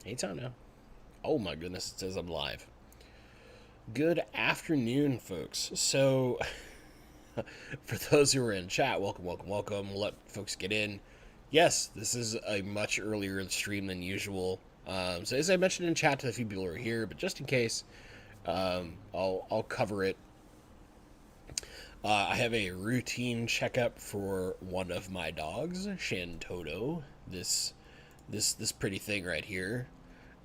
Anytime now. Oh my goodness, it says I'm live. Good afternoon, folks. So, for those who are in chat, welcome. We'll let folks get in. Yes, this is a much earlier stream than usual. So as I mentioned in chat to the few people who are here, but just in case, I'll cover it. I have a routine checkup for one of my dogs, Shantoto. This pretty thing right here.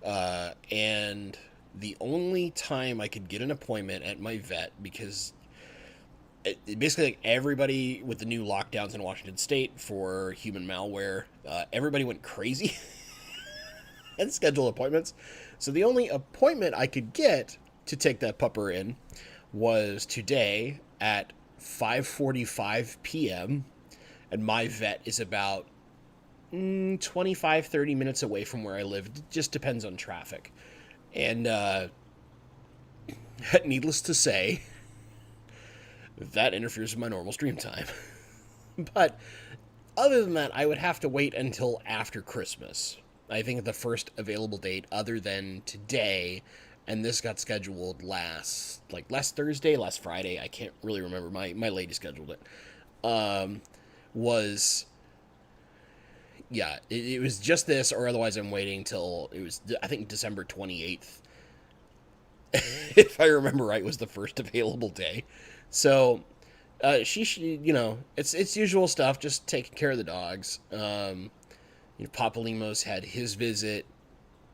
And the only time I could get an appointment at my vet, because basically like everybody with the new lockdowns in Washington State for human malware, everybody went crazy and scheduled appointments. So the only appointment I could get to take that pupper in was today at 5:45 p.m. and my vet is about 25-30 minutes away from where I live. It just depends on traffic. And needless to say, that interferes with my normal stream time. But other than that, I would have to wait until after Christmas. I think the first available date other than today, and this got scheduled last Thursday, last Friday, I can't really remember, my lady scheduled it, was... Yeah, it was just this, or otherwise I'm waiting till, it was, I think, December 28th. If I remember right, was the first available day. So, she it's usual stuff, just taking care of the dogs. Papa Limo's had his visit.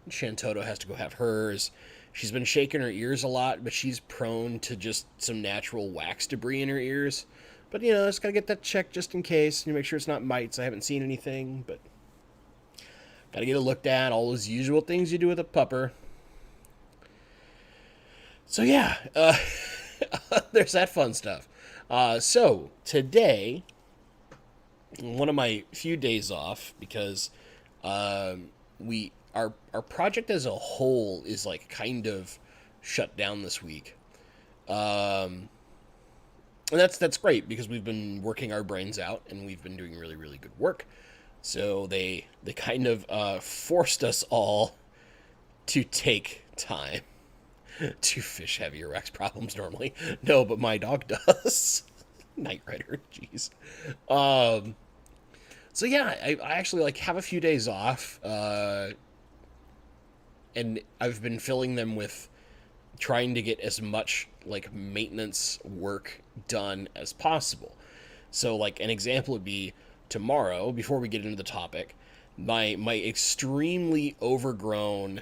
Shantoto has to go have hers. She's been shaking her ears a lot, but she's prone to just some natural wax debris in her ears. But, just gotta get that checked just in case, and make sure it's not mites. I haven't seen anything, but gotta get it looked at, all those usual things you do with a pupper. So, yeah, there's that fun stuff. So, today, one of my few days off, because our project as a whole is, kind of shut down this week. And that's great because we've been working our brains out and we've been doing really, really good work. So they kind of forced us all to take time to fish heavier wax problems normally. No, but my dog does. Night Rider, jeez. So yeah, I actually have a few days off, and I've been filling them with trying to get as much maintenance work done as possible. So an example would be tomorrow, before we get into the topic, my extremely overgrown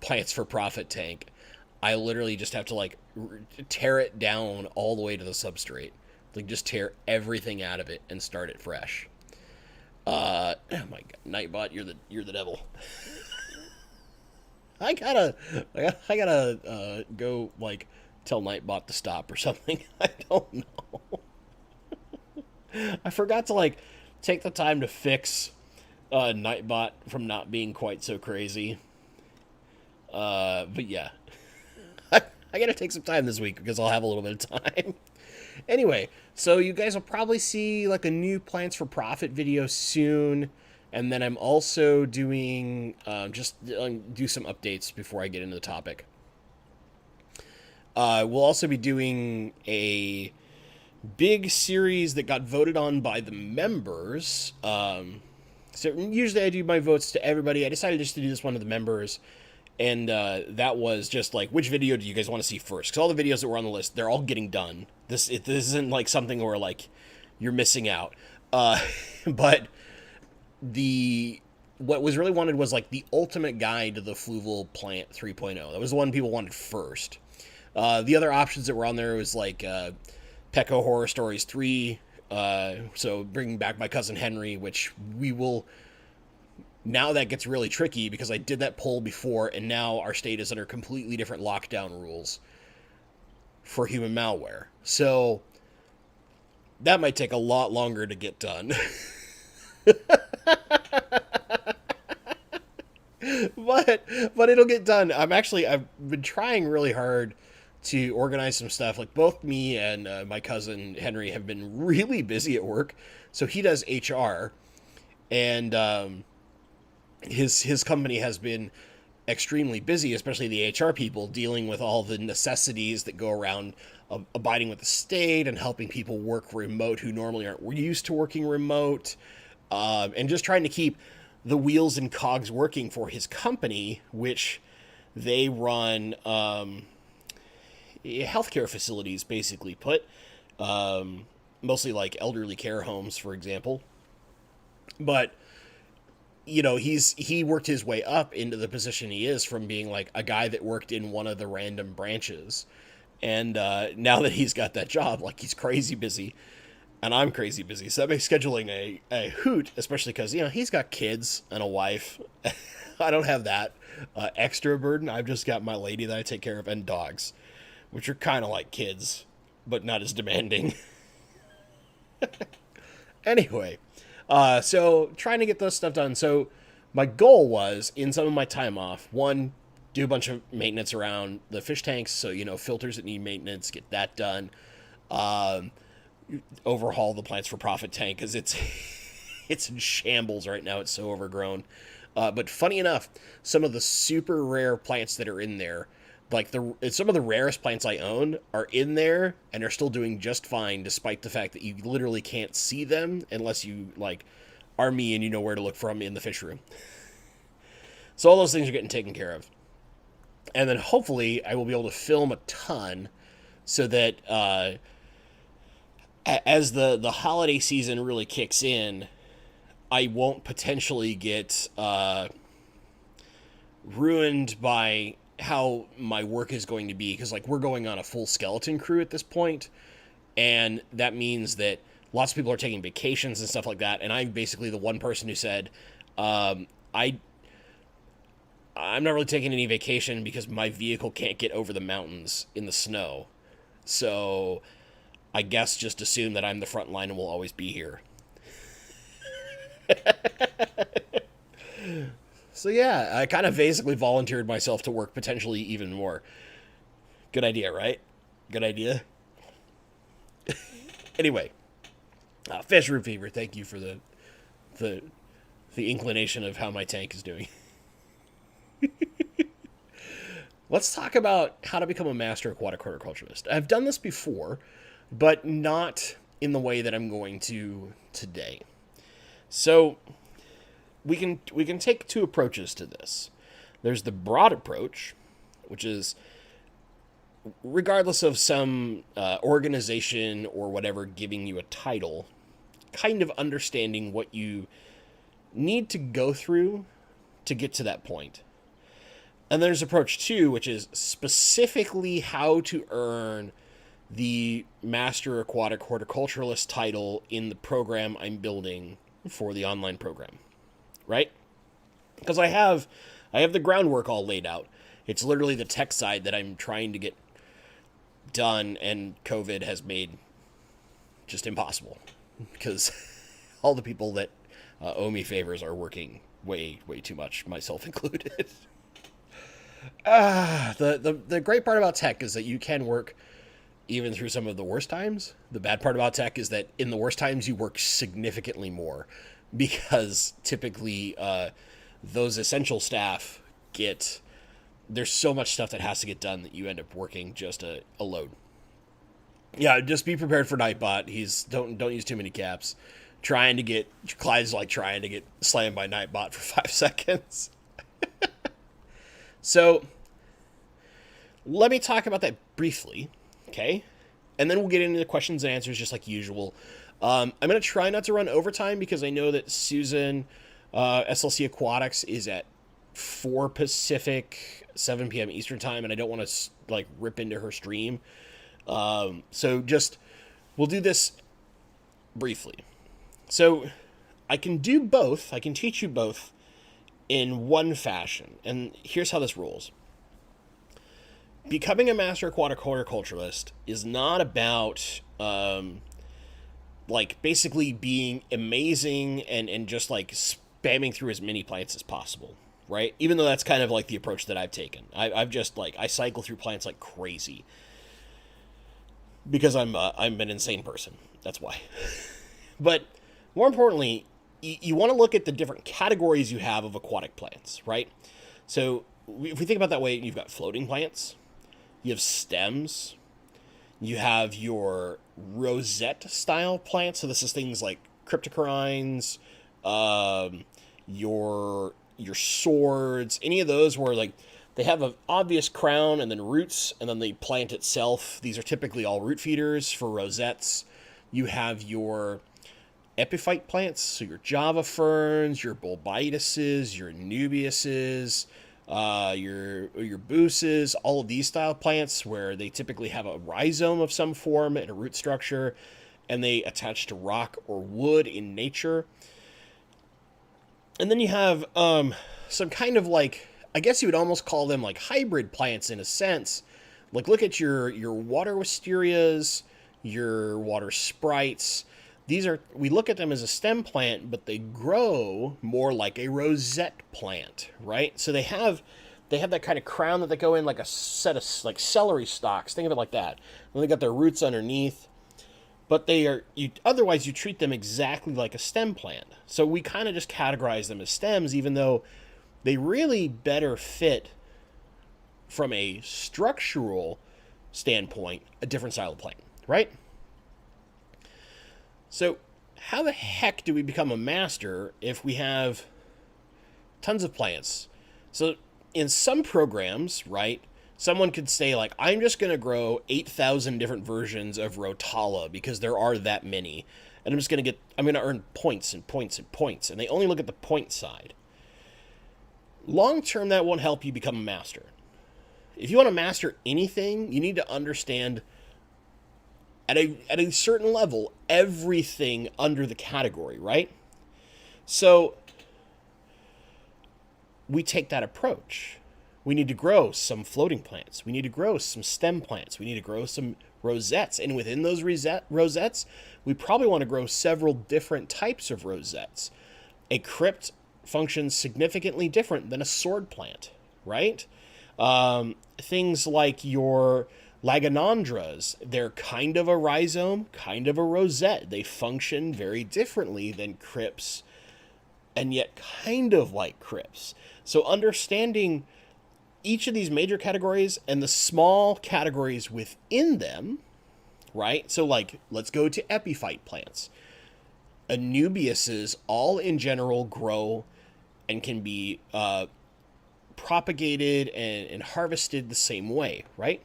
plants for profit tank, I literally just have to tear it down all the way to the substrate. Just tear everything out of it and start it fresh. Oh my god, Nightbot, you're the devil. I gotta go tell Nightbot to stop or something. I don't know. I forgot to take the time to fix Nightbot from not being quite so crazy. But yeah, I gotta take some time this week because I'll have a little bit of time. Anyway, so you guys will probably see a new Plants for Profit video soon. And then I'm also doing, do some updates before I get into the topic. We'll also be doing a big series that got voted on by the members. So usually I do my votes to everybody. I decided just to do this one to the members. And that was just which video do you guys want to see first? Because all the videos that were on the list, they're all getting done. This isn't something where you're missing out. But what was really wanted was the ultimate guide to the Fluval Plant 3.0. That was the one people wanted first. The other options that were on there was Pecco Horror Stories 3. So bringing back My Cousin Henry, which we will... Now that gets really tricky because I did that poll before and now our state is under completely different lockdown rules for human malware. So that might take a lot longer to get done. But it'll get done. I've been trying really hard to organize some stuff. Both me and my cousin Henry have been really busy at work. So he does HR, and his company has been extremely busy, especially the HR people, dealing with all the necessities that go around abiding with the state and helping people work remote who normally aren't used to working remote, and just trying to keep the wheels and cogs working for his company, which they run healthcare facilities, basically put, mostly like elderly care homes, for example. But he worked his way up into the position he is from being like a guy that worked in one of the random branches. And now that he's got that job, like, he's crazy busy, and I'm crazy busy. So that makes scheduling a hoot, especially because, he's got kids and a wife. I don't have that extra burden. I've just got my lady that I take care of and dogs, which are kind of like kids, but not as demanding. Anyway, so trying to get this stuff done. So my goal was, in some of my time off, one, do a bunch of maintenance around the fish tanks. So, filters that need maintenance, get that done. Overhaul the plants for profit tank because it's in shambles right now. It's so overgrown. But funny enough, some of the super rare plants that are in there, like some of the rarest plants I own, are in there and are still doing just fine, despite the fact that you literally can't see them unless you are me and you know where to look for them in the fish room. So all those things are getting taken care of. And then hopefully I will be able to film a ton so that as the holiday season really kicks in, I won't potentially get ruined by how my work is going to be. Because, we're going on a full skeleton crew at this point, and that means that lots of people are taking vacations and stuff like that, and I'm basically the one person who said, I'm not really taking any vacation because my vehicle can't get over the mountains in the snow. So I guess just assume that I'm the front line and will always be here. So yeah, I kind of basically volunteered myself to work potentially even more. Good idea, right? Good idea. Anyway, Fish Room Fever, thank you for the inclination of how my tank is doing. Let's talk about how to become a master aquatic horticulturalist. I've done this before, but not in the way that I'm going to today. So we can take two approaches to this. There's the broad approach, which is, regardless of some organization or whatever giving you a title, kind of understanding what you need to go through to get to that point. And there's approach two, which is specifically how to earn the Master Aquatic Horticulturalist title in the program I'm building for the online program, right? Because I have the groundwork all laid out. It's literally the tech side that I'm trying to get done, and COVID has made just impossible because all the people that owe me favors are working way too much, myself included. The great part about tech is that you can work even through some of the worst times. The bad part about tech is that in the worst times you work significantly more, because typically those essential staff there's so much stuff that has to get done that you end up working just a load. Yeah, just be prepared for Nightbot. Don't use too many caps. Clyde's trying to get slammed by Nightbot for 5 seconds. So, let me talk about that briefly, okay? And then we'll get into the questions and answers just like usual. I'm going to try not to run overtime because I know that Susan, SLC Aquatics, is at 4 Pacific, 7 p.m. Eastern time, and I don't want to rip into her stream. So we'll do this briefly. So I can do both. I can teach you both in one fashion. And here's how this rolls. Becoming a master aquatic horticulturalist is not about basically being amazing and just spamming through as many plants as possible, right? Even though that's kind of the approach that I've taken. I've just I cycle through plants like crazy because I'm an insane person. That's why. But more importantly, you want to look at the different categories you have of aquatic plants, right? So if we think about that way, you've got floating plants, you have stems, you have your rosette style plants. So this is things like cryptocorynes, your swords, any of those where like they have an obvious crown and then roots and then the plant itself. These are typically all root feeders for rosettes. You have your epiphyte plants, so your Java ferns, your bulbituses, your Anubiases, your buces, all of these style plants where they typically have a rhizome of some form and a root structure, and they attach to rock or wood in nature. And then you have some kind of like, I guess you would almost call them like hybrid plants in a sense. Like look at your water wisterias, your water sprites. We look at them as a stem plant, but they grow more like a rosette plant, right? So they have that kind of crown that they go in like a set of like celery stalks. Think of it like that. And they got their roots underneath, but otherwise you treat them exactly like a stem plant. So we kind of just categorize them as stems, even though they really better fit from a structural standpoint, a different style of plant, right? So how the heck do we become a master if we have tons of plants? So in some programs, right, someone could say like, I'm just going to grow 8,000 different versions of Rotala because there are that many. And I'm going to earn points and points and points. And they only look at the point side. Long term, that won't help you become a master. If you want to master anything, you need to understand at a certain level everything under the category, right? So we take that approach. We need to grow some floating plants. We need to grow some stem plants. We need to grow some rosettes. And within those rosettes, we probably want to grow several different types of rosettes. A crypt functions significantly different than a sword plant, right? Things like your Lagonandras, they're kind of a rhizome, kind of a rosette. They function very differently than crypts, and yet kind of like crypts. So understanding each of these major categories and the small categories within them, right? So like, let's go to epiphyte plants. Anubiases all in general grow and can be propagated and harvested the same way, right?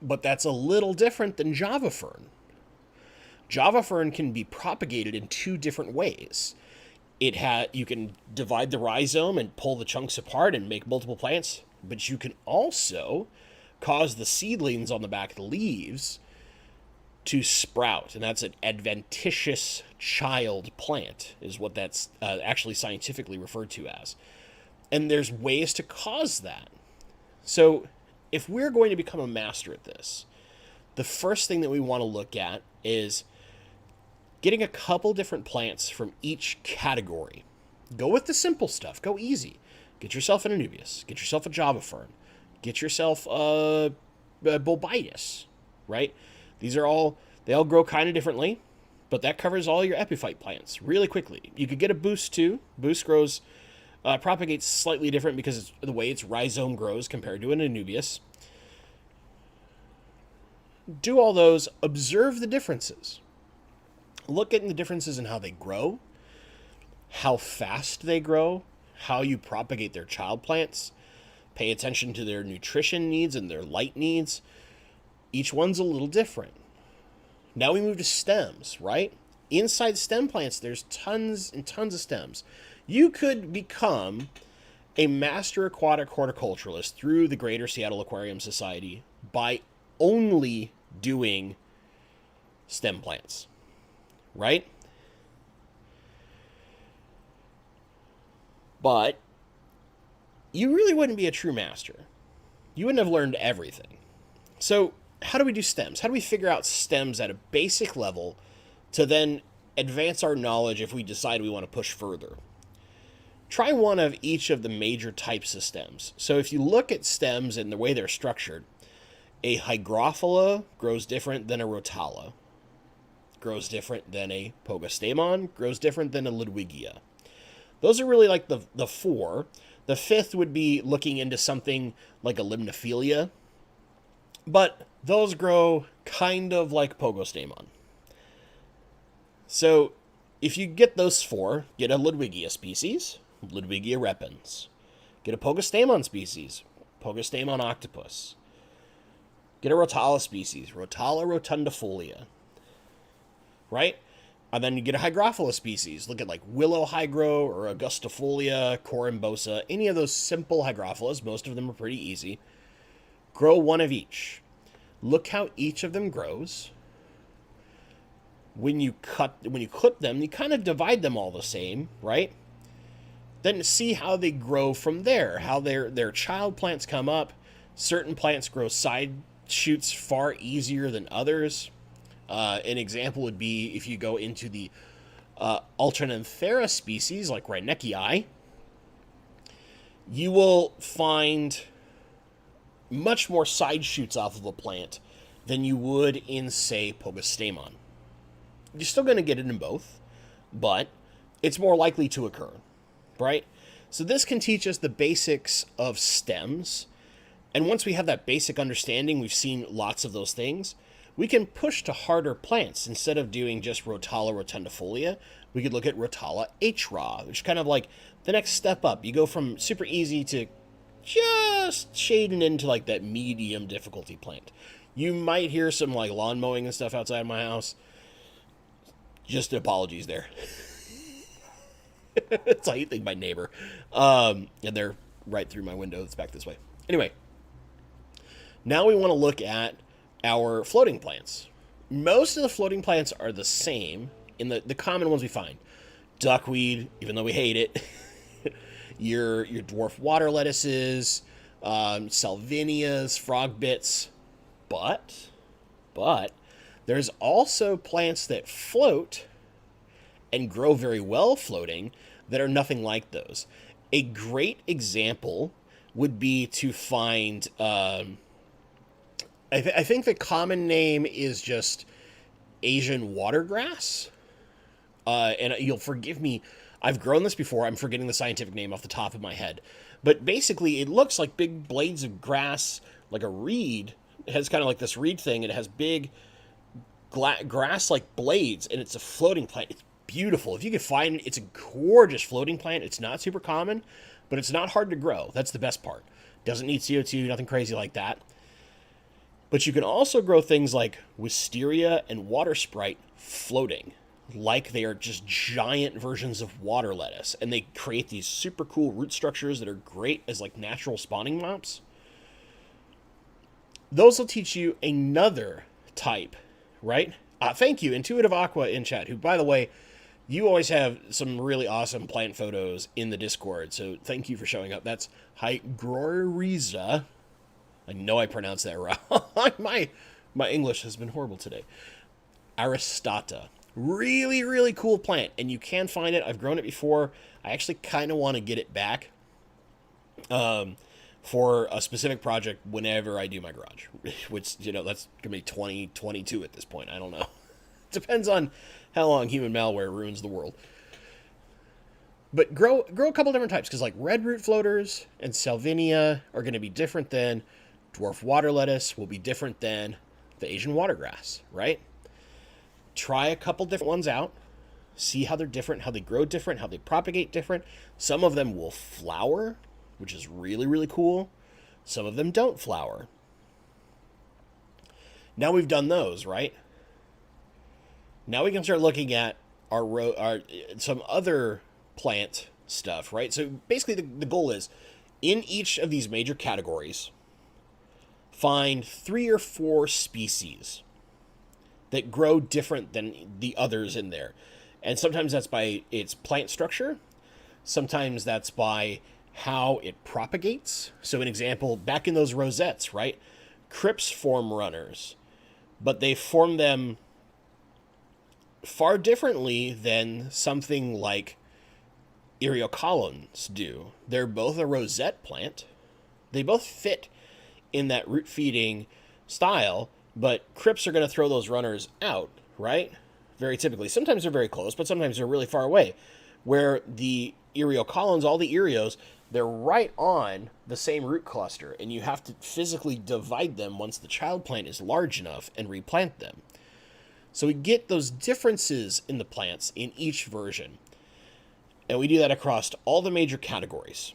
But that's a little different than Java fern. Java fern can be propagated in two different ways. You can divide the rhizome and pull the chunks apart and make multiple plants, but you can also cause the seedlings on the back of the leaves to sprout, and that's an adventitious child plant, is what that's actually scientifically referred to as. And there's ways to cause that. So if we're going to become a master at this, the first thing that we want to look at is getting a couple different plants from each category. Go with the simple stuff. Go easy. Get yourself an Anubias. Get yourself a Java fern. Get yourself a bulbitus, right? They all grow kind of differently, but that covers all your epiphyte plants really quickly. You could get a boost too. Boost propagates slightly different because it's the way its rhizome grows compared to an Anubias. Do all those, observe the differences. Look at the differences in how they grow, how fast they grow, how you propagate their child plants. Pay attention to their nutrition needs and their light needs. Each one's a little different. Now we move to stems, right? Inside stem plants, there's tons and tons of stems. You could become a master aquatic horticulturalist through the Greater Seattle Aquarium Society by only doing stem plants, right? But you really wouldn't be a true master. You wouldn't have learned everything. So how do we do stems? How do we figure out stems at a basic level to then advance our knowledge if we decide we want to push further? Try one of each of the major types of stems. So if you look at stems and the way they're structured, a hygrophila grows different than a rotala. grows different than a Pogostemon, grows different than a Ludwigia. Those are really like the four. The fifth would be looking into something like a Limnophilia, but those grow kind of like Pogostemon. So if you get those four, get a Ludwigia species, Ludwigia repens. Get a Pogostemon species, Pogostemon octopus. Get a Rotala species, Rotala rotundifolia. Right? And then you get a Hygrophila species. Look at like Willow Hygro or Augustifolia, Corymbosa, any of those simple Hygrophilas. Most of them are pretty easy. Grow one of each. Look how each of them grows. When you clip them, you kind of divide them all the same, right? Then see how they grow from there, how their child plants come up. Certain plants grow side shoots far easier than others. An example would be if you go into the Alternanthera species, like Reinekii, you will find much more side shoots off of a plant than you would in, say, Pogostemon. You're still going to get it in both, but it's more likely to occur, right? So this can teach us the basics of stems, and once we have that basic understanding, we've seen lots of those things, we can push to harder plants. Instead of doing just Rotala rotundifolia, we could look at Rotala H-Raw, which is kind of like the next step up. You go from super easy to just shading into like that medium difficulty plant. You might hear some like lawn mowing and stuff outside my house. Just apologies there. It's like you think my neighbor. And they're right through my window that's back this way. Anyway, now we want to look at our floating plants. Most of the floating plants are the same in the common ones we find. Duckweed, even though we hate it. your dwarf water lettuces, salvinias, frog bits. But there's also plants that float and grow very well floating that are nothing like those. A great example would be to find, I think the common name is just Asian watergrass. And you'll forgive me, I've grown this before, I'm forgetting the scientific name off the top of my head. But basically, it looks like big blades of grass, like a reed. It has kind of like this reed thing, and it has big grass-like blades, and it's a floating plant. It's beautiful. If you can find it, it's a gorgeous floating plant. It's not super common, but it's not hard to grow. That's the best part. Doesn't need CO2, nothing crazy like that. But you can also grow things like wisteria and water sprite floating, like they are just giant versions of water lettuce, and they create these super cool root structures that are great as like natural spawning mops. Those will teach you another type, right? Thank you, Intuitive Aqua in chat, who, by the way, you always have some really awesome plant photos in the Discord, so thank you for showing up. That's Hygroryza. I know I pronounced that wrong. My English has been horrible today. Aristata. Really, really cool plant, and you can find it. I've grown it before. I actually kind of want to get it back for a specific project whenever I do my garage, which, you know, that's going to be 2022 at this point. I don't know. Depends on how long human malware ruins the world. But grow a couple different types, because like red root floaters and salvinia are going to be different than dwarf water lettuce, will be different than the Asian watergrass, right? Try a couple different ones out. See how they're different, how they grow different, how they propagate different. Some of them will flower, which is really, really cool. Some of them don't flower. Now we've done those, right? Now we can start looking at our some other plant stuff, right? So basically the goal is, in each of these major categories, find 3 or 4 species that grow different than the others in there. And sometimes that's by its plant structure. Sometimes that's by how it propagates. So an example, back in those rosettes, right? Crypts form runners, but they form them far differently than something like Eriocolons do. They're both a rosette plant. They both fit in that root feeding style, but crypts are going to throw those runners out, right? very typically. Sometimes they're very close, but sometimes they're really far away. Where the eriocolons, all the erios, they're right on the same root cluster, and you have to physically divide them once the child plant is large enough and replant them. So we get those differences in the plants in each version. And we do that across all the major categories.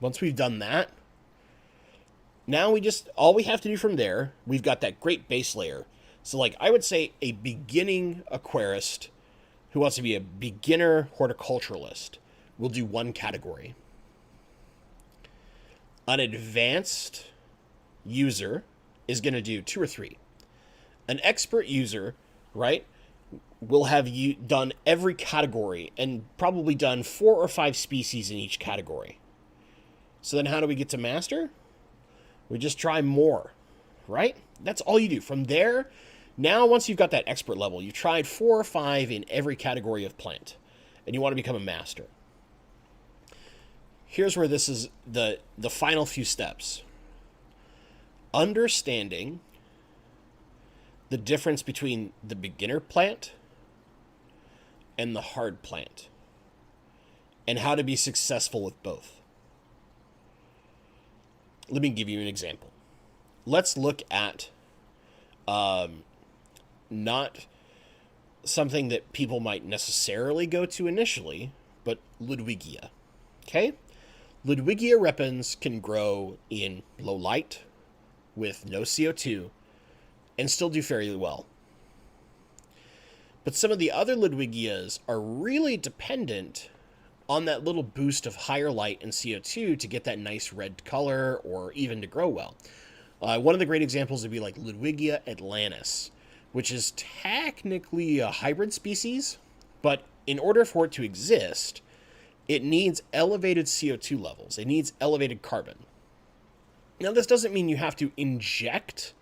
Once we've done that, now all we have to do from there, we've got that great base layer. So like I would say a beginning aquarist who wants to be a beginner horticulturalist will do one category. An advanced user is going to do 2 or 3. An expert user, right, will have you done every category and probably done 4 or 5 species in each category. So then how do we get to master? We just try more, right? That's all you do. From there, now once you've got that expert level, you've tried 4 or 5 in every category of plant, and you want to become a master. Here's where this is the final few steps. Understanding the difference between the beginner plant and the hard plant, and how to be successful with both. Let me give you an example. Let's look at not something that people might necessarily go to initially, but Ludwigia. Okay? Ludwigia repens can grow in low light with no CO2 and still do fairly well. But some of the other Ludwigias are really dependent on that little boost of higher light and CO2 to get that nice red color or even to grow well. One of the great examples would be like Ludwigia atlantis, which is technically a hybrid species, but in order for it to exist, it needs elevated CO2 levels. It needs elevated carbon. Now, this doesn't mean you have to inject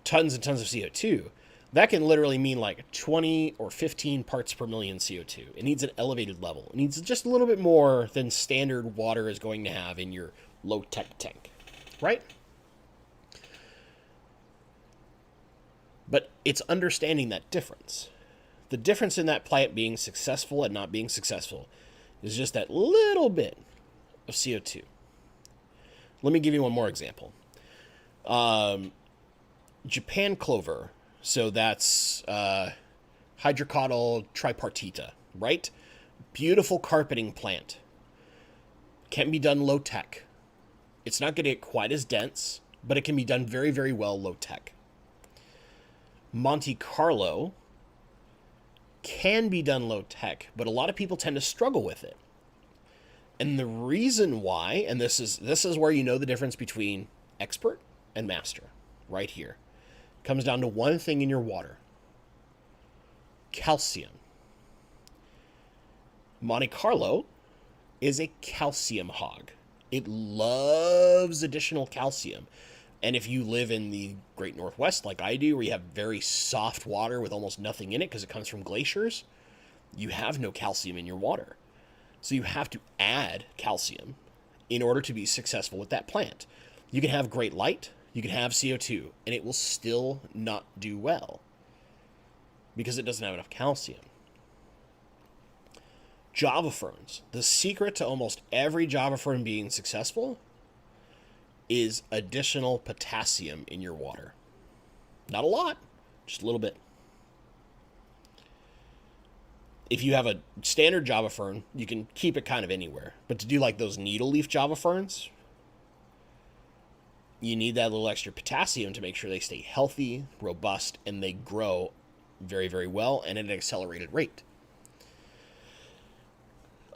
tons and tons of CO2. That can literally mean like 20 or 15 parts per million CO2. It needs an elevated level. It needs just a little bit more than standard water is going to have in your low-tech tank, right? But it's understanding that difference. The difference in that plant being successful and not being successful is just that little bit of CO2. Let me give you one more example. Japan clover. So that's Hydrocotyle tripartita, right? Beautiful carpeting plant. Can be done low tech. It's not going to get quite as dense, but it can be done very, very well low tech. Monte Carlo can be done low tech, but a lot of people tend to struggle with it. And the reason why, and this is where you know the difference between expert and master, right here. Comes down to one thing in your water. Calcium. Monte Carlo is a calcium hog. It loves additional calcium. And if you live in the Great Northwest like I do, where you have very soft water with almost nothing in it because it comes from glaciers, you have no calcium in your water. So you have to add calcium in order to be successful with that plant. You can have great light, you can have CO2, and it will still not do well because it doesn't have enough calcium. Java ferns. The secret to almost every Java fern being successful is additional potassium in your water. Not a lot, just a little bit. If you have a standard Java fern, you can keep it kind of anywhere. But to do like those needle leaf Java ferns, you need that little extra potassium to make sure they stay healthy, robust, and they grow very, very well and at an accelerated rate.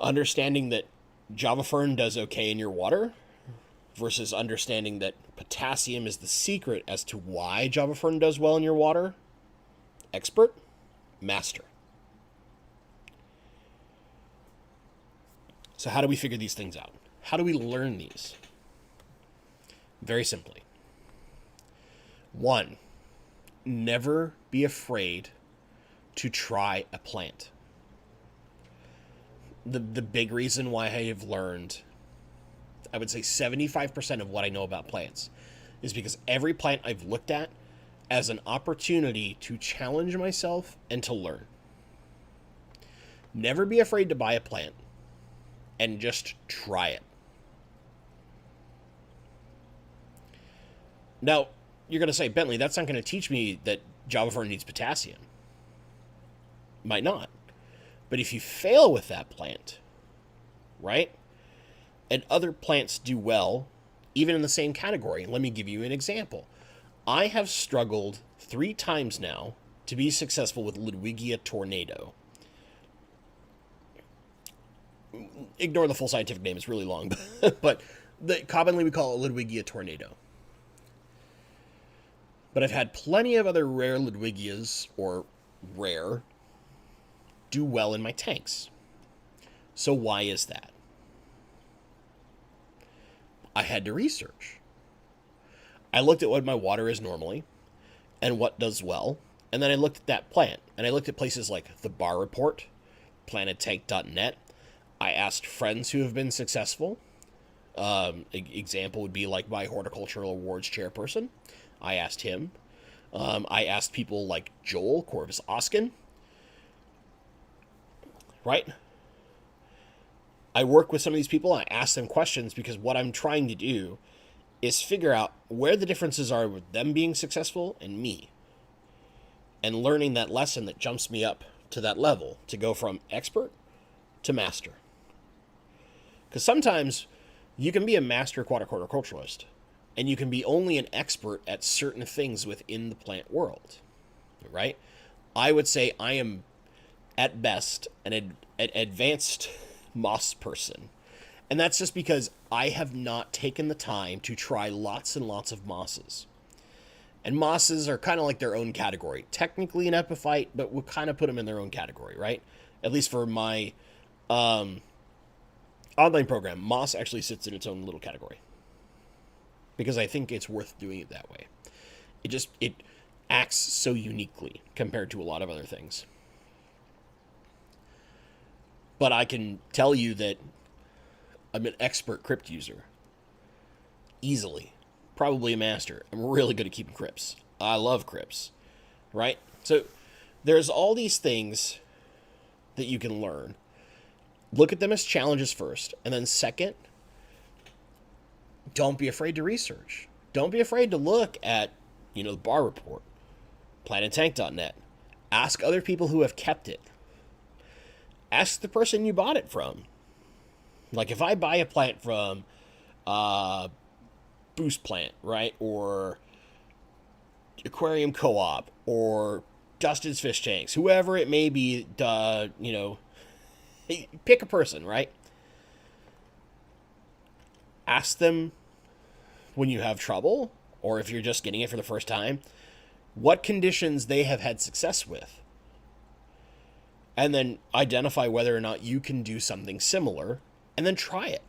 Understanding that Java fern does okay in your water versus understanding that potassium is the secret as to why Java fern does well in your water. Expert, master. So how do we figure these things out? How do we learn these? Very simply. 1, never be afraid to try a plant. The big reason why I have learned, I would say 75% of what I know about plants, is because every plant I've looked at, as an opportunity to challenge myself and to learn. Never be afraid to buy a plant and just try it. Now, you're going to say, Bentley, that's not going to teach me that Java Fern needs potassium. Might not. But if you fail with that plant, right, and other plants do well, even in the same category, let me give you an example. I have struggled 3 times now to be successful with Ludwigia tornado. Ignore the full scientific name, it's really long, but commonly we call it Ludwigia tornado. But I've had plenty of other rare Ludwigias, or rare, do well in my tanks. So why is that? I had to research. I looked at what my water is normally and what does well, and then I looked at that plant, and I looked at places like the Bar Report, planettank.net. I asked friends who have been successful. Example would be like my Horticultural Awards chairperson. I asked him. I asked people like Joel Corvus Oskin. Right? I work with some of these people. I ask them questions because what I'm trying to do is figure out where the differences are with them being successful and me. And learning that lesson that jumps me up to that level to go from expert to master. Because sometimes you can be a master aquatic horticulturalist and you can be only an expert at certain things within the plant world, right? I would say I am, at best, an advanced moss person. And that's just because I have not taken the time to try lots and lots of mosses. And mosses are kind of like their own category. Technically an epiphyte, but we'll kind of put them in their own category, right? At least for my online program, moss actually sits in its own little category. Because I think it's worth doing it that way. It acts so uniquely compared to a lot of other things. But I can tell you that I'm an expert crypt user. Easily. Probably a master. I'm really good at keeping crypts. I love crypts. Right? So there's all these things that you can learn. Look at them as challenges first. And then second, don't be afraid to research. Don't be afraid to look at, the Bar Report, planettank.net. Ask other people who have kept it. Ask the person you bought it from. Like if I buy a plant from Boost Plant, right? Or Aquarium Co-op or Dustin's Fish Tanks, whoever it may be, pick a person, right? Ask them when you have trouble, or if you're just getting it for the first time, what conditions they have had success with. And then identify whether or not you can do something similar, and then try it.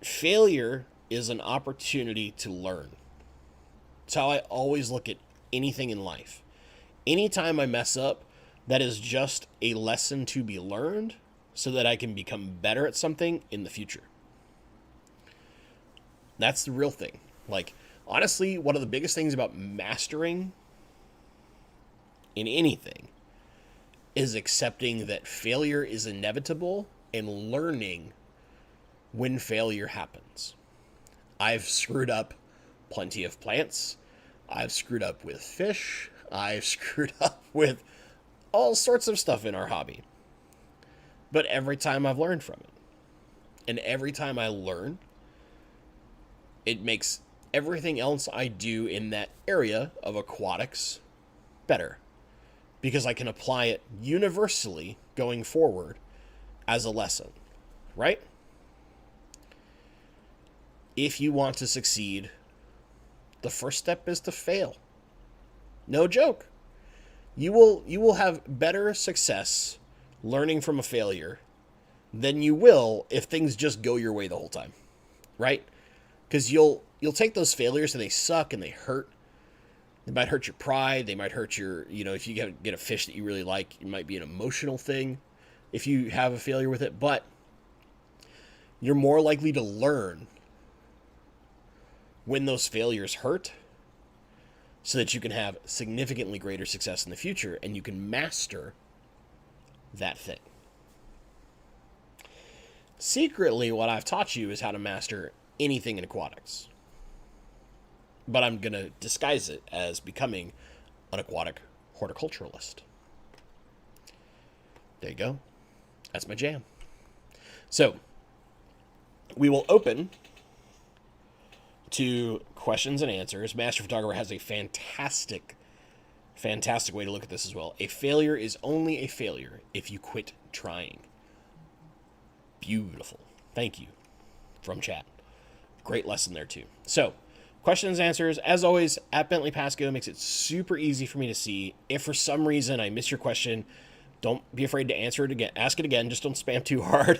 Failure is an opportunity to learn. It's how I always look at anything in life. Anytime I mess up, that is just a lesson to be learned so that I can become better at something in the future. That's the real thing. Like, honestly, one of the biggest things about mastering in anything is accepting that failure is inevitable and learning when failure happens. I've screwed up plenty of plants. I've screwed up with fish. I've screwed up with all sorts of stuff in our hobby. But every time I've learned from it. And every time I learn, it makes everything else I do in that area of aquatics better. Because I can apply it universally going forward as a lesson. Right? If you want to succeed, the first step is to fail. No joke. You will have better success learning from a failure than you will if things just go your way the whole time. Right? Because you'll take those failures and they suck and they hurt. They might hurt your pride. They might hurt your, if you get a fish that you really like, it might be an emotional thing if you have a failure with it. But you're more likely to learn when those failures hurt so that you can have significantly greater success in the future and you can master that thing. Secretly, what I've taught you is how to master anything in aquatics. But I'm going to disguise it as becoming an aquatic horticulturalist. There you go. That's my jam. So, we will open to questions and answers. Master Photographer has a fantastic way to look at this as well. A failure is only a failure if you quit trying. Beautiful. Thank you from chat. Great lesson there too. So, questions and answers, as always, at Bentley Pasco makes it super easy for me to see. If for some reason I miss your question, don't be afraid to answer it again. Ask it again. Just don't spam too hard.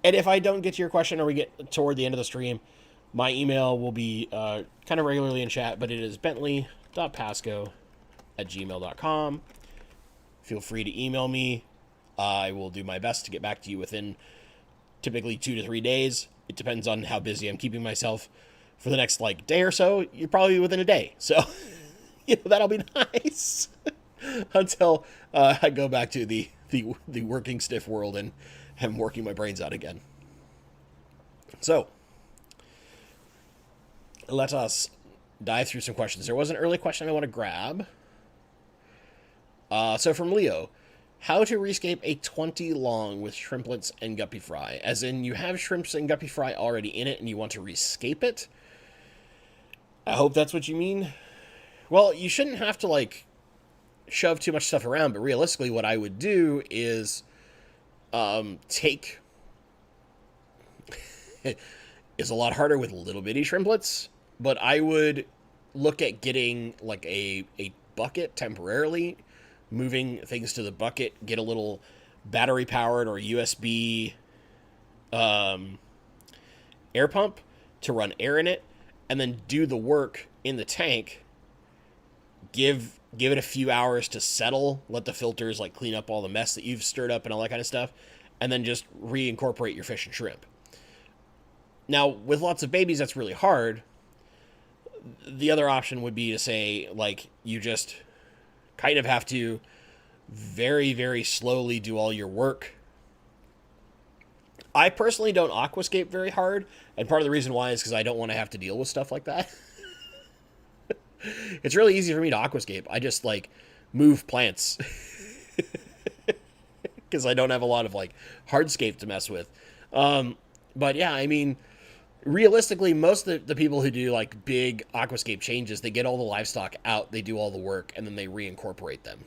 And if I don't get to your question or we get toward the end of the stream, my email will be kind of regularly in chat, but it is bentley.pasco@gmail.com. Feel free to email me. I will do my best to get back to you within typically 2 to 3 days. It depends on how busy I'm keeping myself. For the next day or so, you're probably within a day. So, that'll be nice until I go back to the working stiff world and am working my brains out again. So, let us dive through some questions. There was an early question I want to grab. So from Leo, how to rescape a 20 long with shrimplets and guppy fry? As in, you have shrimps and guppy fry already in it and you want to rescape it? I hope that's what you mean. Well, you shouldn't have to, shove too much stuff around, but realistically what I would do is take... It's a lot harder with little bitty shrimplets, but I would look at getting, a bucket temporarily, moving things to the bucket, get a little battery-powered or USB air pump to run air in it, and then do the work in the tank, give it a few hours to settle, let the filters clean up all the mess that you've stirred up and all that kind of stuff, and then just reincorporate your fish and shrimp. Now, with lots of babies, that's really hard. The other option would be to say, you just kind of have to very, very slowly do all your work. I personally don't aquascape very hard, and part of the reason why is because I don't want to have to deal with stuff like that. It's really easy for me to aquascape. I just, move plants. Because I don't have a lot of, hardscape to mess with. But, yeah, I mean, realistically, most of the people who do, big aquascape changes, they get all the livestock out, they do all the work, and then they reincorporate them.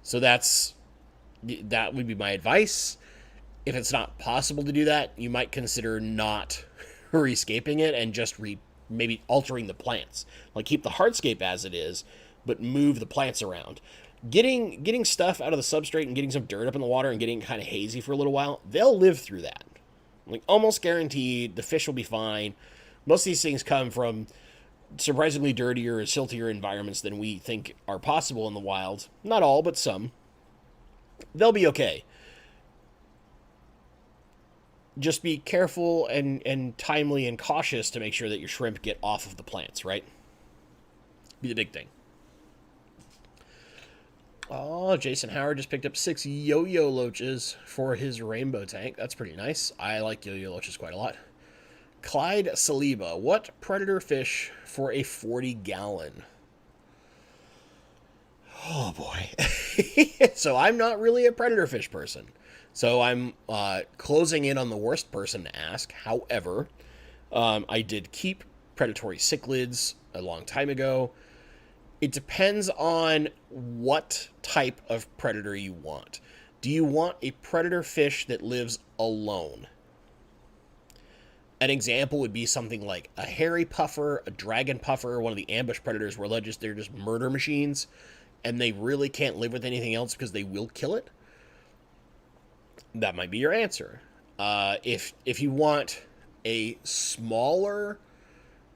So that would be my advice. If it's not possible to do that, you might consider not rescaping it and just maybe altering the plants. Keep the hardscape as it is, but move the plants around. Getting stuff out of the substrate and getting some dirt up in the water and getting kind of hazy for a little while, they'll live through that. Almost guaranteed, the fish will be fine. Most of these things come from surprisingly dirtier, siltier environments than we think are possible in the wild. Not all, but some. They'll be okay. Just be careful and timely and cautious to make sure that your shrimp get off of the plants, right? Be the big thing. Oh, Jason Howard just picked up 6 yo-yo loaches for his rainbow tank. That's pretty nice. I like yo-yo loaches quite a lot. Clyde Saliba, what predator fish for a 40-gallon? Oh, boy. So I'm not really a predator fish person. So I'm closing in on the worst person to ask. However, I did keep predatory cichlids a long time ago. It depends on what type of predator you want. Do you want a predator fish that lives alone? An example would be something like a hairy puffer, a dragon puffer, one of the ambush predators where they're just murder machines, and they really can't live with anything else because they will kill it. That might be your answer. If you want a smaller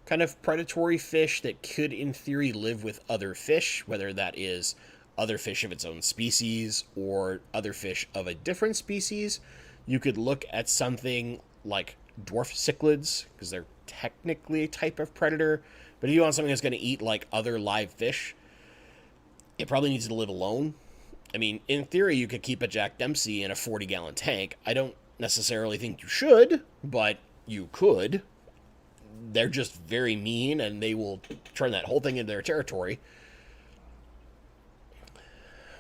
kind of predatory fish that could, in theory, live with other fish, whether that is other fish of its own species or other fish of a different species, you could look at something like dwarf cichlids, because they're technically a type of predator, but if you want something that's going to eat like other live fish, it probably needs to live alone. I mean, in theory, you could keep a Jack Dempsey in a 40-gallon tank. I don't necessarily think you should, but you could. They're just very mean, and they will turn that whole thing into their territory.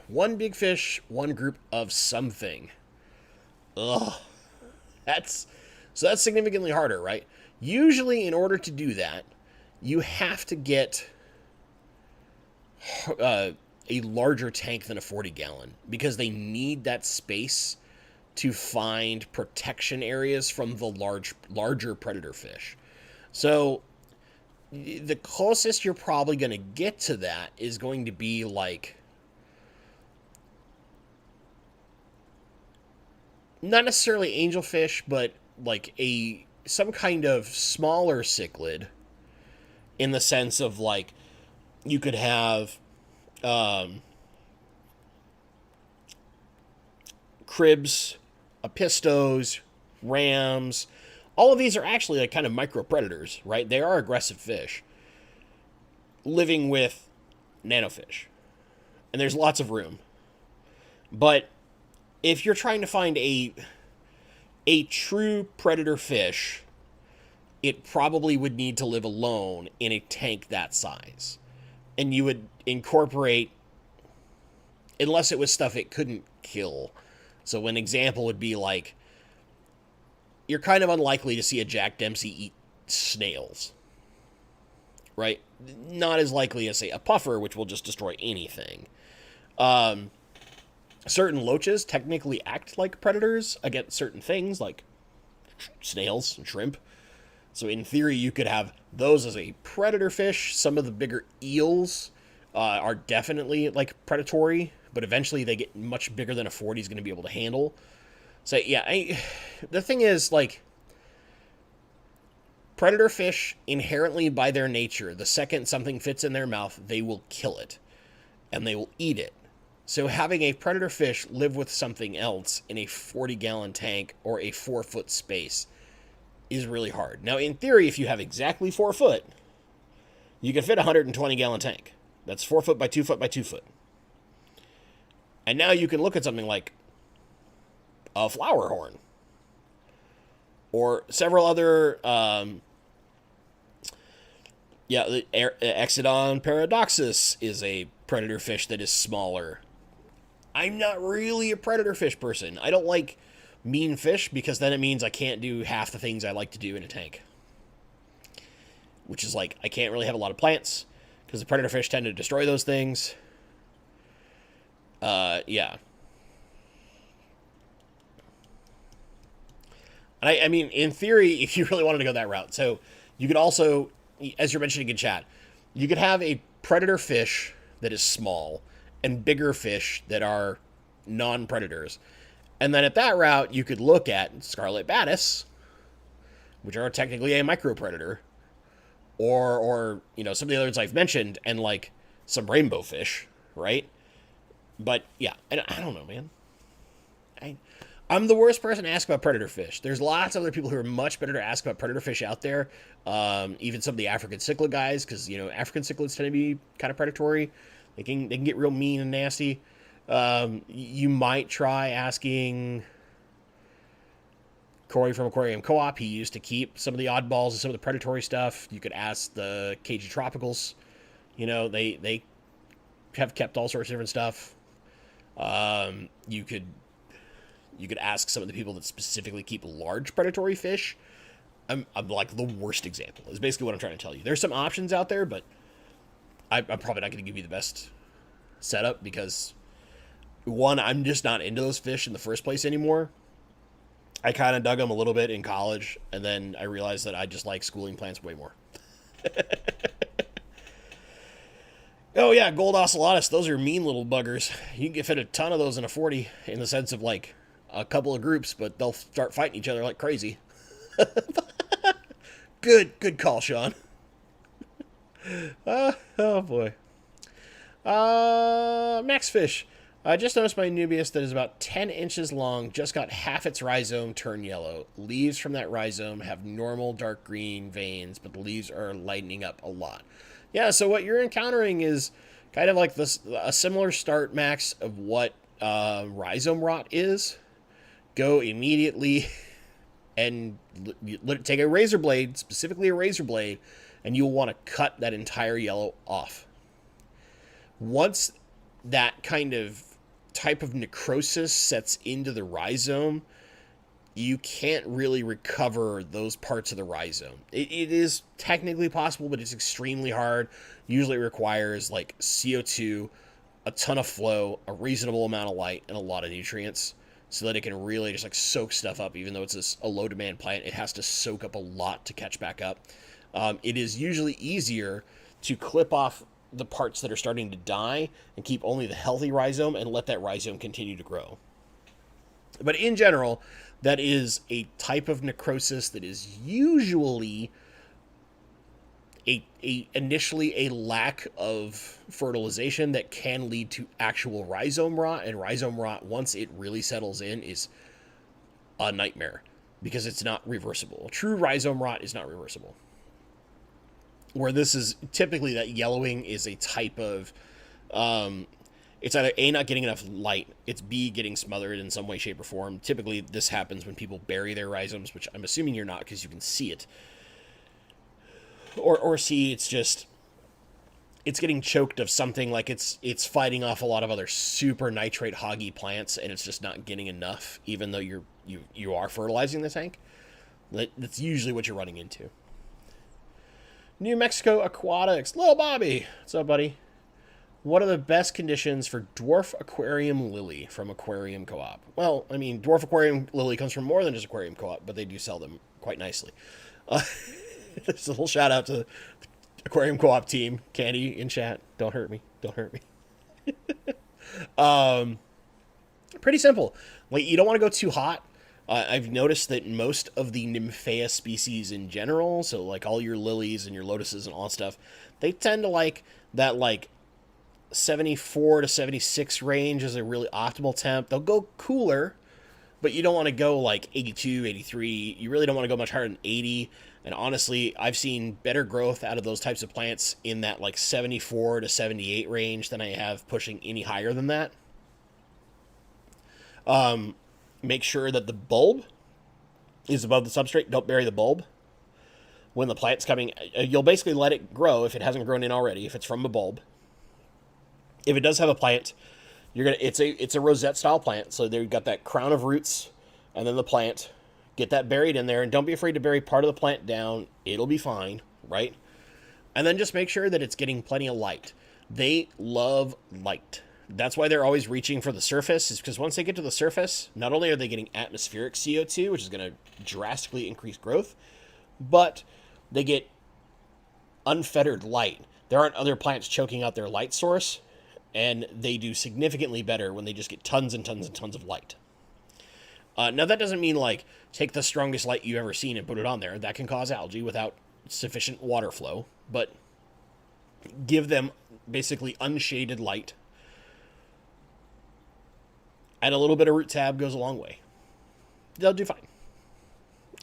One big fish, one group of something. Ugh. That's significantly harder, right? Usually, in order to do that, you have to get a larger tank than a 40-gallon because they need that space to find protection areas from the larger predator fish. So the closest you're probably going to get to that is going to be like, not necessarily angelfish, but like some kind of smaller cichlid, in the sense of like you could have cribs, apistos, rams. All of these are actually like kind of micro predators, right? They are aggressive fish living with nanofish, and there's lots of room. But if you're trying to find a true predator fish, it probably would need to live alone in a tank that size. And you would incorporate, unless it was stuff it couldn't kill. So an example would be like, you're kind of unlikely to see a Jack Dempsey eat snails, right? Not as likely as, say, a puffer, which will just destroy anything. Certain loaches technically act like predators against certain things, like snails and shrimp. So in theory, you could have those as a predator fish. Some of the bigger eels are definitely like predatory, but eventually they get much bigger than a 40 is going to be able to handle. So yeah, the thing is, like, predator fish inherently by their nature, the second something fits in their mouth, they will kill it and they will eat it. So having a predator fish live with something else in a 40-gallon tank or a 4-foot space is really hard. Now, in theory, if you have exactly 4 foot, you can fit a 120-gallon tank. That's 4 foot by 2 foot by 2 foot. And now you can look at something like a flower horn or several other, the Exodon paradoxus is a predator fish that is smaller. I'm not really a predator fish person. I don't like mean fish because then it means I can't do half the things I like to do in a tank. Which is like, I can't really have a lot of plants because the predator fish tend to destroy those things. Yeah. I mean, in theory, if you really wanted to go that route, so you could also, as you're mentioning in chat, you could have a predator fish that is small and bigger fish that are non-predators. And then at that route, you could look at scarlet batis, which are technically a micro-predator, or some of the others I've mentioned, and like some rainbow fish, right? But yeah, I don't know, man. I'm the worst person to ask about predator fish. There's lots of other people who are much better to ask about predator fish out there. Even some of the African cichlid guys, because African cichlids tend to be kind of predatory. They can get real mean and nasty. You might try asking Corey from Aquarium Co-op. He used to keep some of the oddballs and some of the predatory stuff. You could ask the Cagey Tropicals. They have kept all sorts of different stuff. You could ask some of the people that specifically keep large predatory fish. I'm like the worst example, is basically what I'm trying to tell you. There's some options out there, but I'm probably not going to give you the best setup because, one, I'm just not into those fish in the first place anymore. I kind of dug them a little bit in college, and then I realized that I just like schooling plants way more. Oh yeah, gold ocelotus. Those are mean little buggers. You can fit a ton of those in a 40 in the sense of like a couple of groups, but they'll start fighting each other like crazy. Good call, Sean. Oh boy. Max Fish. I just noticed my Nubius that is about 10 inches long just got half its rhizome turn yellow. Leaves from that rhizome have normal dark green veins, but the leaves are lightening up a lot. Yeah, so what you're encountering is kind of like this, a similar start, Max, of what rhizome rot is. Go immediately and take a razor blade, specifically a razor blade, and you'll want to cut that entire yellow off. Once that kind of type of necrosis sets into the rhizome, you can't really recover those parts of the rhizome. It is technically possible, but it's extremely hard. Usually it requires like CO2, a ton of flow, a reasonable amount of light, and a lot of nutrients so that it can really just like soak stuff up. Even though it's a low demand plant, it has to soak up a lot to catch back up. It is usually easier to clip off the parts that are starting to die and keep only the healthy rhizome and let that rhizome continue to grow. But in general, that is a type of necrosis that is usually initially a lack of fertilization that can lead to actual rhizome rot. And rhizome rot, once it really settles in, is a nightmare because it's not reversible. True rhizome rot is not reversible. Where this is typically that yellowing is a type of, it's either A, not getting enough light, it's B, getting smothered in some way, shape, or form. Typically, this happens when people bury their rhizomes, which I'm assuming you're not because you can see it. Or C, it's just, it's getting choked of something, like it's fighting off a lot of other super nitrate hoggy plants, and it's just not getting enough, even though you are fertilizing the tank. That's usually what you're running into. New Mexico Aquatics. Little Bobby. What's up, buddy? What are the best conditions for dwarf aquarium lily from Aquarium Co-op? Well, I mean, dwarf aquarium lily comes from more than just Aquarium Co-op, but they do sell them quite nicely. There's a little shout out to the Aquarium Co-op team. Candy in chat. Don't hurt me. Don't hurt me. Pretty simple. Like, you don't want to go too hot. I've noticed that most of the Nymphaea species in general, so like all your lilies and your lotuses and all that stuff, they tend to like that like 74 to 76 range is a really optimal temp. They'll go cooler, but you don't want to go like 82, 83. You really don't want to go much higher than 80. And honestly, I've seen better growth out of those types of plants in that like 74 to 78 range than I have pushing any higher than that. Make sure that the bulb is above the substrate. Don't bury the bulb. When the plant's coming, you'll basically let it grow if it hasn't grown in already, if it's from a bulb. If it does have a plant, it's a rosette style plant, so they've got that crown of roots and then the plant. Get that buried in there, and don't be afraid to bury part of the plant down. It'll be fine, right? And then just make sure that it's getting plenty of light. They love light. That's why they're always reaching for the surface, is because once they get to the surface, not only are they getting atmospheric CO2, which is going to drastically increase growth, but they get unfettered light. There aren't other plants choking out their light source, and they do significantly better when they just get tons and tons and tons of light. Now, that doesn't mean, like, take the strongest light you've ever seen and put it on there. That can cause algae without sufficient water flow, but give them basically unshaded light. And a little bit of root tab goes a long way. They'll do fine.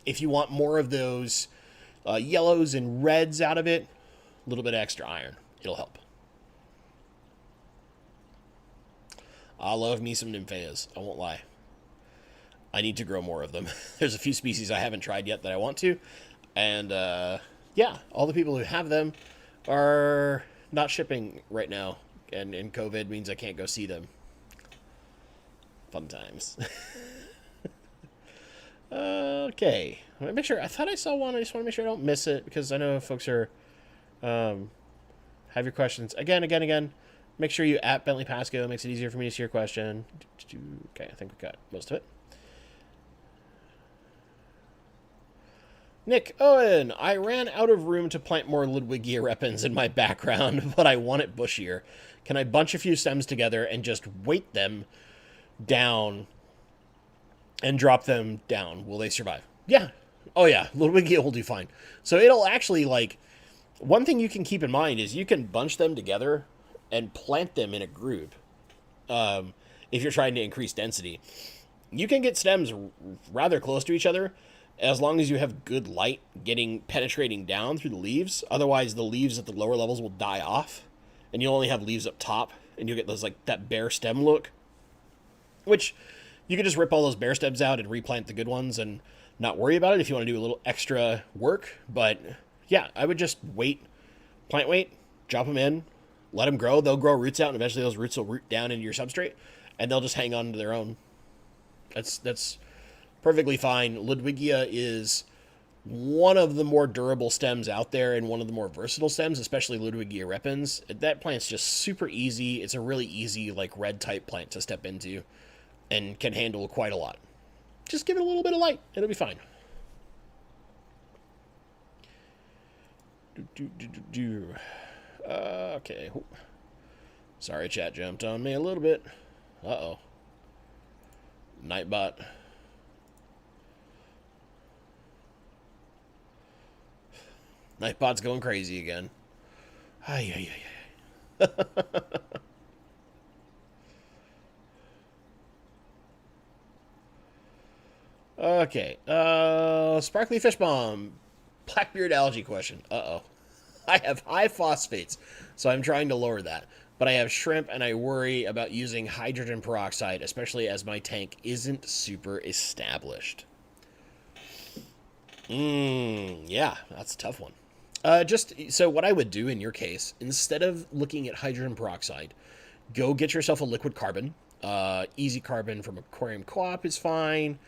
If you want more of those yellows and reds out of it, a little bit of extra iron. It'll help. I love me some Nymphaeas. I won't lie. I need to grow more of them. There's a few species I haven't tried yet that I want to. And, yeah, all the people who have them are not shipping right now. And COVID means I can't go see them. Fun times. Okay. I want to make sure. I thought I saw one. I just want to make sure I don't miss it, because I know folks are have your questions again. Make sure you at Bentley Pasco. It makes it easier for me to see your question. Okay, I think we got most of it. Nick Owen, I ran out of room to plant more Ludwigia repens in my background, but I want it bushier. Can I bunch a few stems together and just weight them down and drop them down? Will they survive? Yeah. Oh yeah, Ludwigia will do fine. So it'll actually, like, one thing you can keep in mind is you can bunch them together and plant them in a group. if you're trying to increase density. You can get stems rather close to each other as long as you have good light penetrating down through the leaves. Otherwise, the leaves at the lower levels will die off, and you'll only have leaves up top, and you'll get those like that bare stem look, which you can just rip all those bare stems out and replant the good ones and not worry about it if you want to do a little extra work. But yeah, I would just plant weight, drop them in, let them grow. They'll grow roots out, and eventually those roots will root down into your substrate, and they'll just hang on to their own. That's perfectly fine. Ludwigia is one of the more durable stems out there and one of the more versatile stems, especially Ludwigia repens. That plant's just super easy. It's a really easy, like, red type plant to step into and can handle quite a lot. Just give it a little bit of light. It'll be fine. Okay. Sorry, chat jumped on me a little bit. Uh-oh. Nightbot. Nightbot's going crazy again. Ay. Okay. Sparkly Fish Bomb. Blackbeard algae question. Uh-oh. I have high phosphates, so I'm trying to lower that. But I have shrimp, and I worry about using hydrogen peroxide, especially as my tank isn't super established. Yeah, that's a tough one. So what I would do in your case, instead of looking at hydrogen peroxide, go get yourself a liquid carbon. Easy carbon from Aquarium Co-op is fine.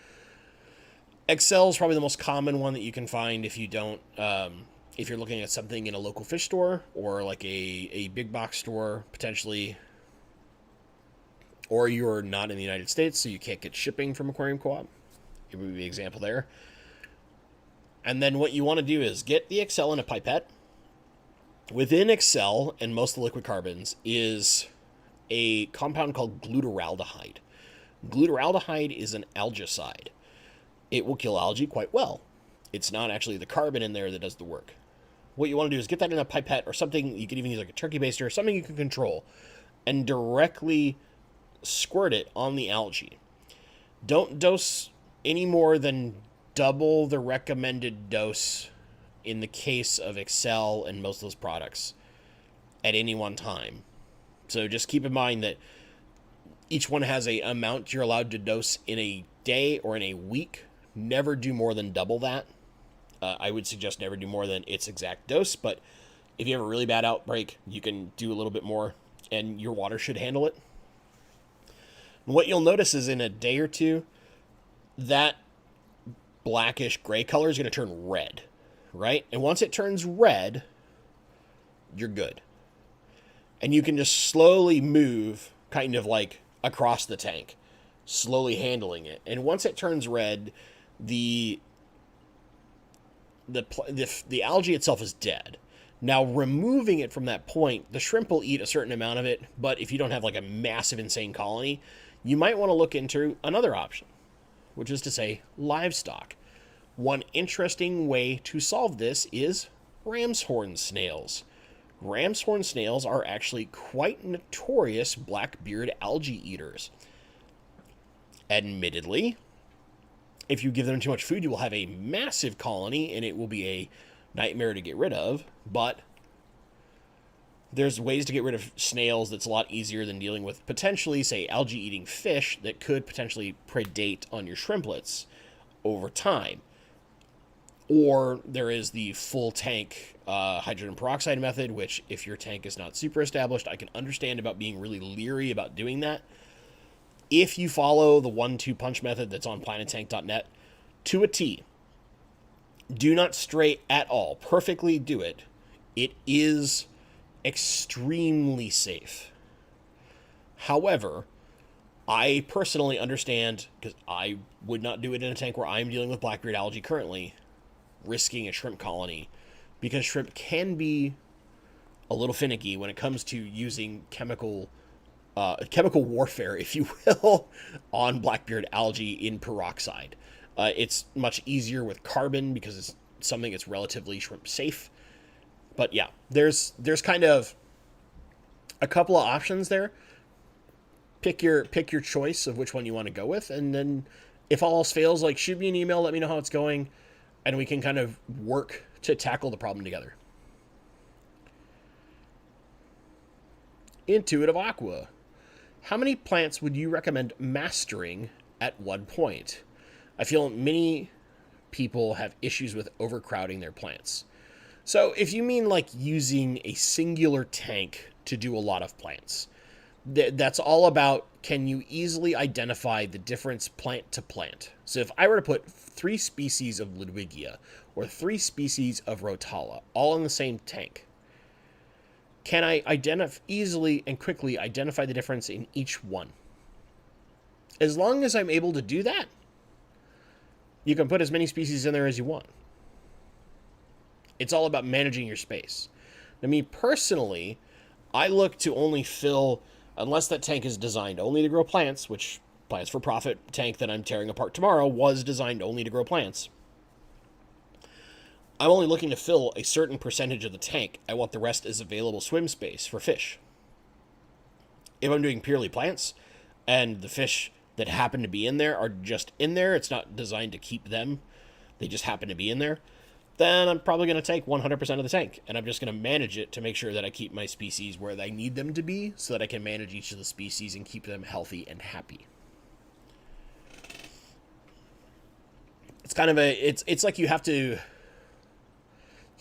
Excel is probably the most common one that you can find if you don't... if you're looking at something in a local fish store or like a big box store, potentially, or you're not in the United States, so you can't get shipping from Aquarium Co-op, it would be an example there. And then what you want to do is get the Excel in a pipette. Within Excel and most of the liquid carbons is a compound called glutaraldehyde. Glutaraldehyde is an algicide. It will kill algae quite well. It's not actually the carbon in there that does the work. What you want to do is get that in a pipette or something. You can even use like a turkey baster or something you can control and directly squirt it on the algae. Don't dose any more than double the recommended dose in the case of Excel and most of those products at any one time. So just keep in mind that each one has a amount you're allowed to dose in a day or in a week. Never do more than double that. I would suggest never do more than its exact dose, but if you have a really bad outbreak, you can do a little bit more, and your water should handle it. And what you'll notice is in a day or two, that blackish gray color is going to turn red, right? And once it turns red, you're good. And you can just slowly move, kind of like across the tank, slowly handling it. And once it turns red, the algae itself is dead. Now, removing it from that point, the shrimp will eat a certain amount of it, but if you don't have like a massive, insane colony, you might want to look into another option, which is to say livestock. One interesting way to solve this is ram's horn snails. Ram's horn snails are actually quite notorious blackbeard algae eaters. Admittedly, if you give them too much food, you will have a massive colony, and it will be a nightmare to get rid of, but there's ways to get rid of snails that's a lot easier than dealing with potentially, say, algae-eating fish that could potentially predate on your shrimplets over time. Or there is the full tank hydrogen peroxide method, which if your tank is not super established, I can understand about being really leery about doing that. If you follow the 1-2 punch method that's on planettank.net to a T, do not stray at all. Perfectly do it. It is extremely safe. However, I personally understand, because I would not do it in a tank where I'm dealing with blackbeard algae currently, risking a shrimp colony, because shrimp can be a little finicky when it comes to using chemical warfare, if you will, on blackbeard algae in peroxide. It's much easier with carbon because it's something that's relatively shrimp safe. But yeah, there's kind of a couple of options there. pick your choice of which one you want to go with, and then if all else fails, like shoot me an email, let me know how it's going, and we can kind of work to tackle the problem together. Intuitive Aqua. How many plants would you recommend mastering at one point? I feel many people have issues with overcrowding their plants. So if you mean like using a singular tank to do a lot of plants, that's all about, can you easily identify the difference plant to plant? So if I were to put 3 species of Ludwigia or 3 species of Rotala all in the same tank, can I easily and quickly identify the difference in each one? As long as I'm able to do that, you can put as many species in there as you want. It's all about managing your space. Now, me personally, I look to only fill, unless that tank is designed only to grow plants, which Plants for Profit tank that I'm tearing apart tomorrow was designed only to grow plants. I'm only looking to fill a certain percentage of the tank. I want the rest as available swim space for fish. If I'm doing purely plants, and the fish that happen to be in there are just in there, it's not designed to keep them, they just happen to be in there, then I'm probably going to take 100% of the tank, and I'm just going to manage it to make sure that I keep my species where I need them to be, so that I can manage each of the species and keep them healthy and happy. It's kind of it's like you kind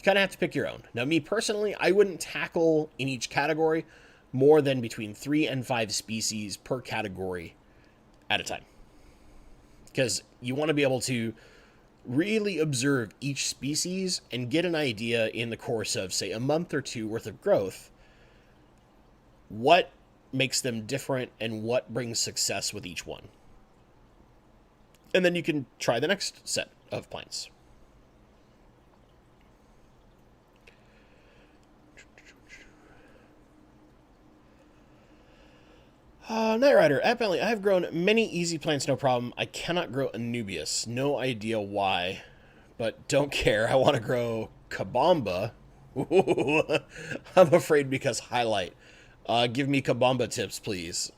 of have to pick your own. Now, me personally, I wouldn't tackle in each category more than between 3 and 5 species per category at a time. Because you want to be able to really observe each species and get an idea in the course of, say, a month or 2 worth of growth, what makes them different and what brings success with each one. And then you can try the next set of plants. Night Rider, at Bentley, I have grown many easy plants, no problem. I cannot grow Anubias. No idea why, but don't care. I want to grow Kabamba. I'm afraid because highlight. Give me Kabamba tips, please.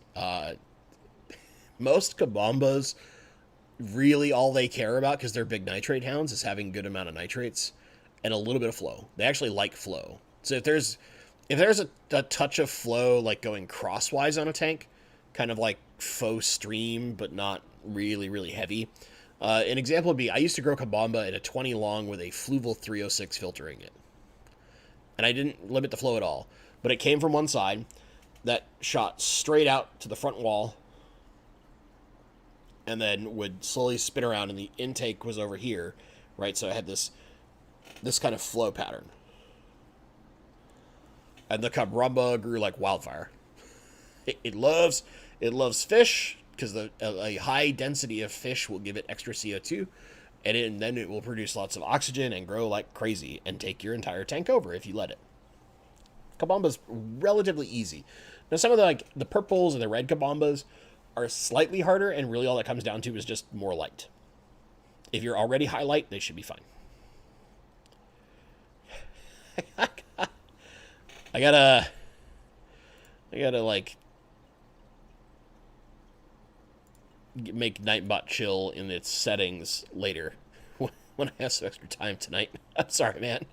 Most Kabambas, really all they care about, because they're big nitrate hounds, is having a good amount of nitrates and a little bit of flow. They actually like flow. So if there's a touch of flow, like going crosswise on a tank, kind of like faux stream, but not really, really heavy. An example would be, I used to grow Kabamba in a 20 long with a Fluval 306 filtering it. And I didn't limit the flow at all. But it came from one side that shot straight out to the front wall and then would slowly spin around, and the intake was over here, right? So I had this kind of flow pattern. And the Kabamba grew like wildfire. It loves fish, because a high density of fish will give it extra CO2, and then it will produce lots of oxygen and grow like crazy and take your entire tank over if you let it. Kabamba's relatively easy. Now, some of the purples and the red Kabambas are slightly harder, and really all that comes down to is just more light. If you're already high light, they should be fine. I gotta like make Nightbot chill in its settings later when I have some extra time tonight. I'm sorry, man.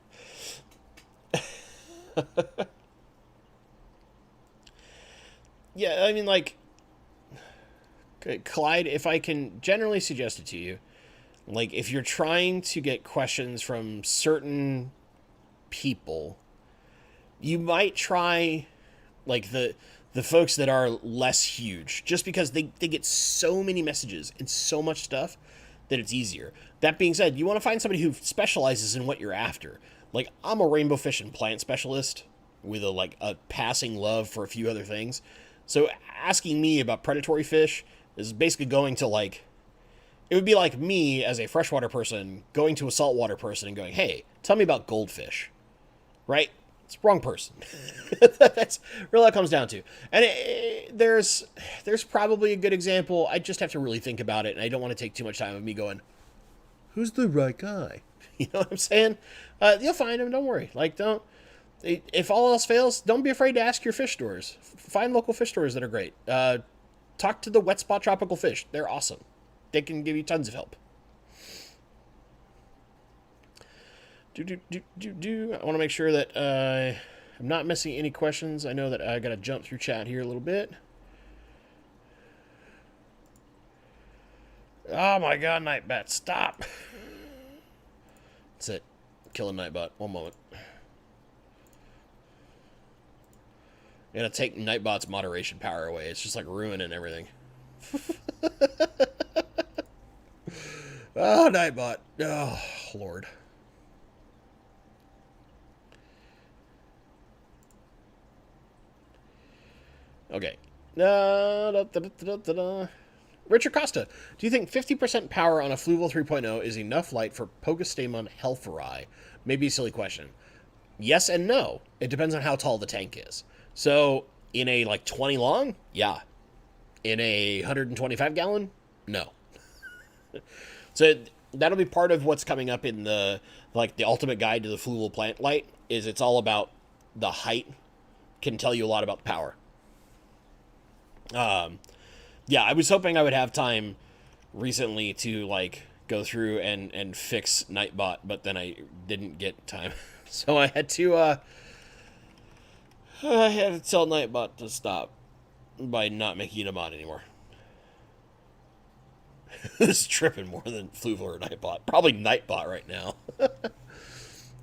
Yeah, I mean, like, Clyde, if I can generally suggest it to you, like, if you're trying to get questions from certain people, you might try, like, the folks that are less huge, just because they get so many messages and so much stuff that it's easier. That being said, you want to find somebody who specializes in what you're after. Like, I'm a rainbow fish and plant specialist with a passing love for a few other things. So asking me about predatory fish is basically going to, like, it would be like me as a freshwater person going to a saltwater person and going, hey, tell me about goldfish, right? It's the wrong person. That's really what it comes down to. And there's probably a good example. I just have to really think about it, and I don't want to take too much time of me going, who's the right guy? You know what I'm saying? You'll find him. Don't worry. Like, if all else fails, don't be afraid to ask your fish stores. Find local fish stores that are great. talk to the wet spot tropical fish. They're awesome. They can give you tons of help. I want to make sure that I'm not missing any questions. I know that I got to jump through chat here a little bit. Oh my god, Nightbot, stop. That's it. Killing Nightbot. One moment. I'm gonna take Nightbot's moderation power away. It's just like ruining everything. Oh, Nightbot. Oh, Lord. Okay. Richard Costa, do you think 50% power on a Fluval 3.0 is enough light for Pogastemon helferi? Maybe a silly question. Yes and no. It depends on how tall the tank is. So, in a, like, 20 long? Yeah. In a 125 gallon? No. So, that'll be part of what's coming up in the, like, the ultimate guide to the Fluval plant light, is it's all about the height can tell you a lot about the power. Yeah, I was hoping I would have time recently to, like, go through and fix Nightbot, but then I didn't get time. So I had to tell Nightbot to stop by not making it a mod anymore. It's tripping more than Fluval or Nightbot. Probably Nightbot right now.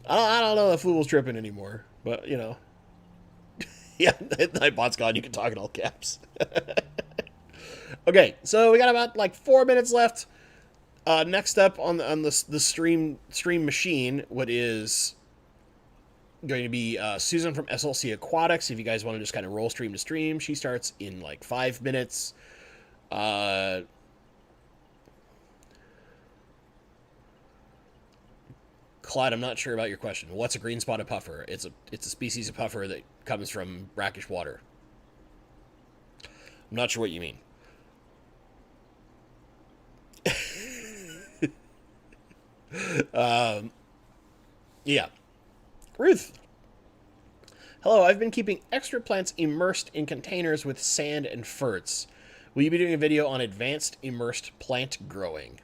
I don't know if Fluval's tripping anymore, but, you know. Yeah, Nightbot's gone. You can talk in all caps. Okay, so we got about like 4 minutes left. Next up on the stream machine, what is going to be Susan from SLC Aquatics. If you guys want to just kind of roll stream to stream, she starts in like 5 minutes. Clyde, I'm not sure about your question. What's a green spotted puffer? It's a species of puffer that comes from brackish water. I'm not sure what you mean. Yeah. Ruth. Hello, I've been keeping extra plants immersed in containers with sand and ferts. Will you be doing a video on advanced immersed plant growing?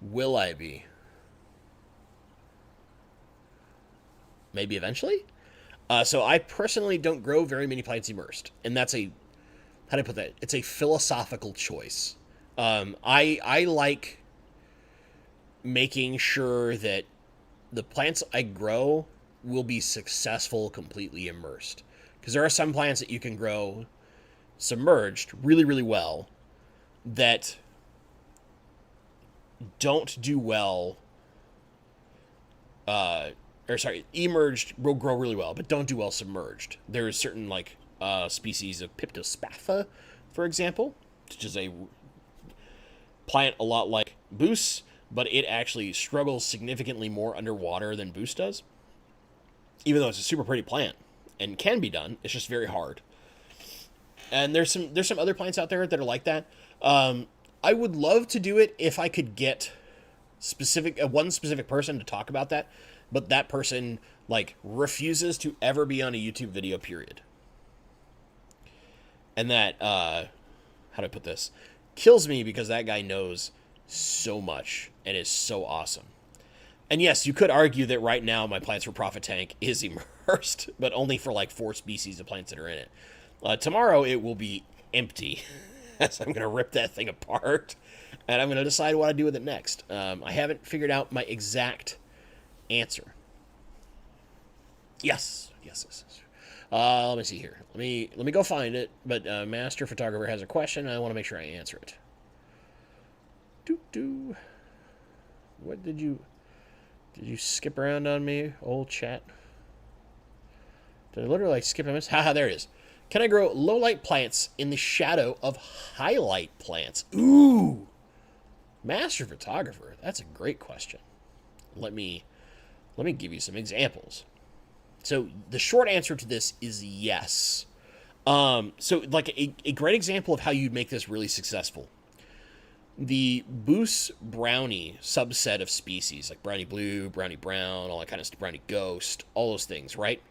Will I be? Maybe eventually? So I personally don't grow very many plants immersed. And that's a, how do I put that? It's a philosophical choice. I like making sure that the plants I grow will be successful completely immersed. Because there are some plants that you can grow submerged really, really well that don't do well, emerged will grow really well, but don't do well submerged. There is certain, like, species of Piptospatha, for example, which is a plant a lot like Boos, but it actually struggles significantly more underwater than Boos does. Even though it's a super pretty plant and can be done, it's just very hard. And there's some other plants out there that are like that. I would love to do it if I could get one specific person to talk about that, but that person, like, refuses to ever be on a YouTube video, period. And that, how do I put this? Kills me, because that guy knows so much and is so awesome. And yes, you could argue that right now my Plants for Profit tank is immersed, but only for like 4 species of plants that are in it. Tomorrow it will be empty, as I'm going to rip that thing apart, and I'm going to decide what I do with it next. I haven't figured out my exact answer. Yes. Let me see here. Let me go find it. But Master Photographer has a question, and I want to make sure I answer it. What did you skip around on me, old chat? Did I literally skip a miss? Haha, there it is. Can I grow low light plants in the shadow of highlight plants? Ooh, Master Photographer, that's a great question. Let me give you some examples. So the short answer to this is yes. So like a great example of how you'd make this really successful. The Boos brownie subset of species, like brownie blue, brownie brown, all that kind of stuff, brownie ghost, all those things, right?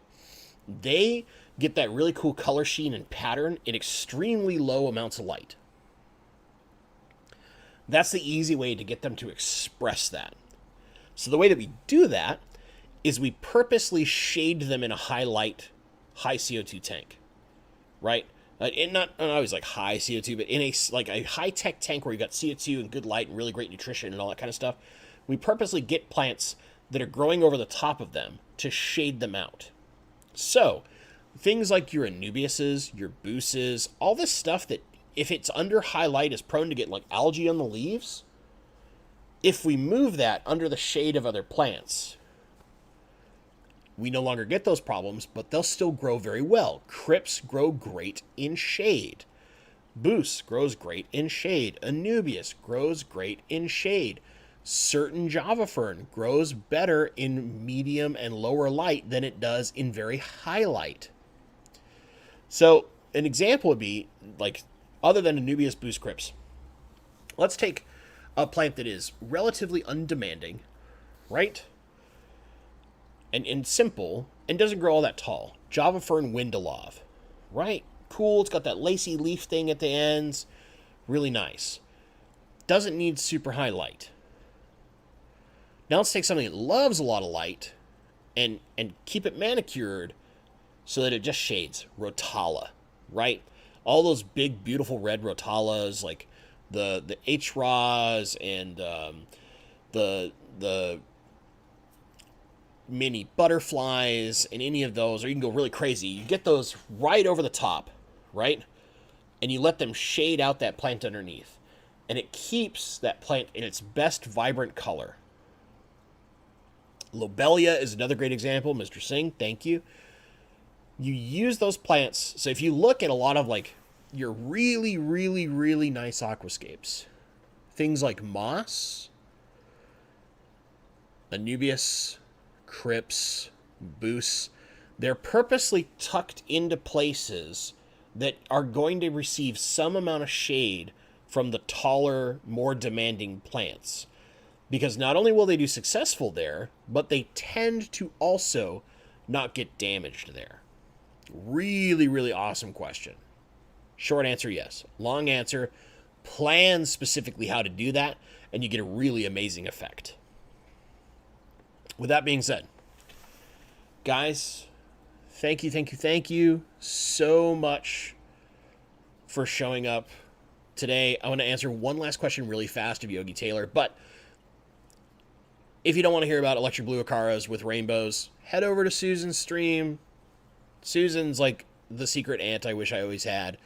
They get that really cool color sheen and pattern in extremely low amounts of light. That's the easy way to get them to express that. So the way that we do that is we purposely shade them in a high light, high CO2 tank, right? And not always like high CO2, but in a high-tech tank where you've got CO2 and good light and really great nutrition and all that kind of stuff. We purposely get plants that are growing over the top of them to shade them out. So things like your Anubiases, your Buces, all this stuff that if it's under high light is prone to get like algae on the leaves. If we move that under the shade of other plants, we no longer get those problems, but they'll still grow very well. Crypts grow great in shade. Bus grows great in shade. Anubias grows great in shade. Certain Java fern grows better in medium and lower light than it does in very high light. So an example would be, like, other than Anubias, Bus, Crypts, let's take a plant that is relatively undemanding, right? And simple, and doesn't grow all that tall. Java fern Windalov, right? Cool, it's got that lacy leaf thing at the ends. Really nice. Doesn't need super high light. Now let's take something that loves a lot of light and keep it manicured so that it just shades. Rotala, right? All those big, beautiful red Rotalas, like the H-Raws and the mini butterflies and any of those, or you can go really crazy. You get those right over the top, right? And you let them shade out that plant underneath. And it keeps that plant in its best vibrant color. Lobelia is another great example. Mr. Singh, thank you. You use those plants. So if you look at a lot of like your really, really, really nice aquascapes, things like moss, Anubias, Crypts, Bus, they're purposely tucked into places that are going to receive some amount of shade from the taller, more demanding plants. Because not only will they do successful there, but they tend to also not get damaged there. Really, really awesome question. Short answer, yes. Long answer, plan specifically how to do that, and you get a really amazing effect. With that being said, guys, thank you so much for showing up today. I want to answer one last question really fast of Yogi Taylor, but if you don't want to hear about electric blue acaras with rainbows, head over to Susan's stream. Susan's like the secret aunt I wish I always had.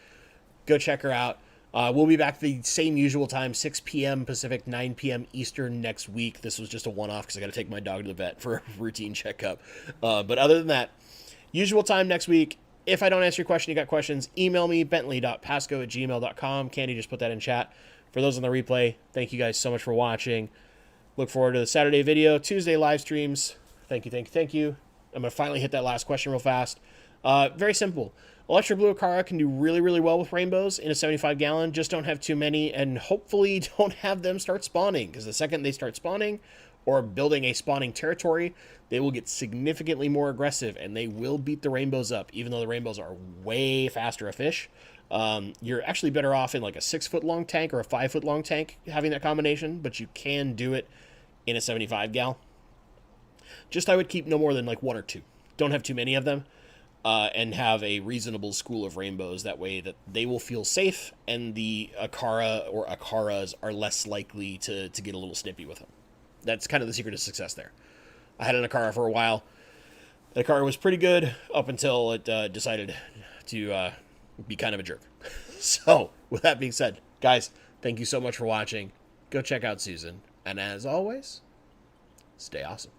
Go check her out. We'll be back the same usual time, 6 p.m. Pacific, 9 p.m. Eastern next week. This was just a one-off because I got to take my dog to the vet for a routine checkup. But other than that, usual time next week. If I don't answer your question, you got questions, email me, bentley.pasco@gmail.com. Candy just put that in chat. For those on the replay, thank you guys so much for watching. Look forward to the Saturday video, Tuesday live streams. Thank you. I'm going to finally hit that last question real fast. Very simple. Electric blue acara can do really, really well with rainbows in a 75-gallon. Just don't have too many, and hopefully don't have them start spawning, because the second they start spawning or building a spawning territory, they will get significantly more aggressive, and they will beat the rainbows up, even though the rainbows are way faster a fish. You're actually better off in like a 6-foot-long tank or a 5-foot-long tank having that combination, but you can do it in a 75-gal. Just I would keep no more than like 1 or 2. Don't have too many of them. And have a reasonable school of rainbows. That way that they will feel safe, and the acara or acaras are less likely to get a little snippy with them. That's kind of the secret of success there. I had an acara for a while. The acara was pretty good up until it decided to be kind of a jerk. So, with that being said, guys, thank you so much for watching. Go check out Susan. And as always, stay awesome.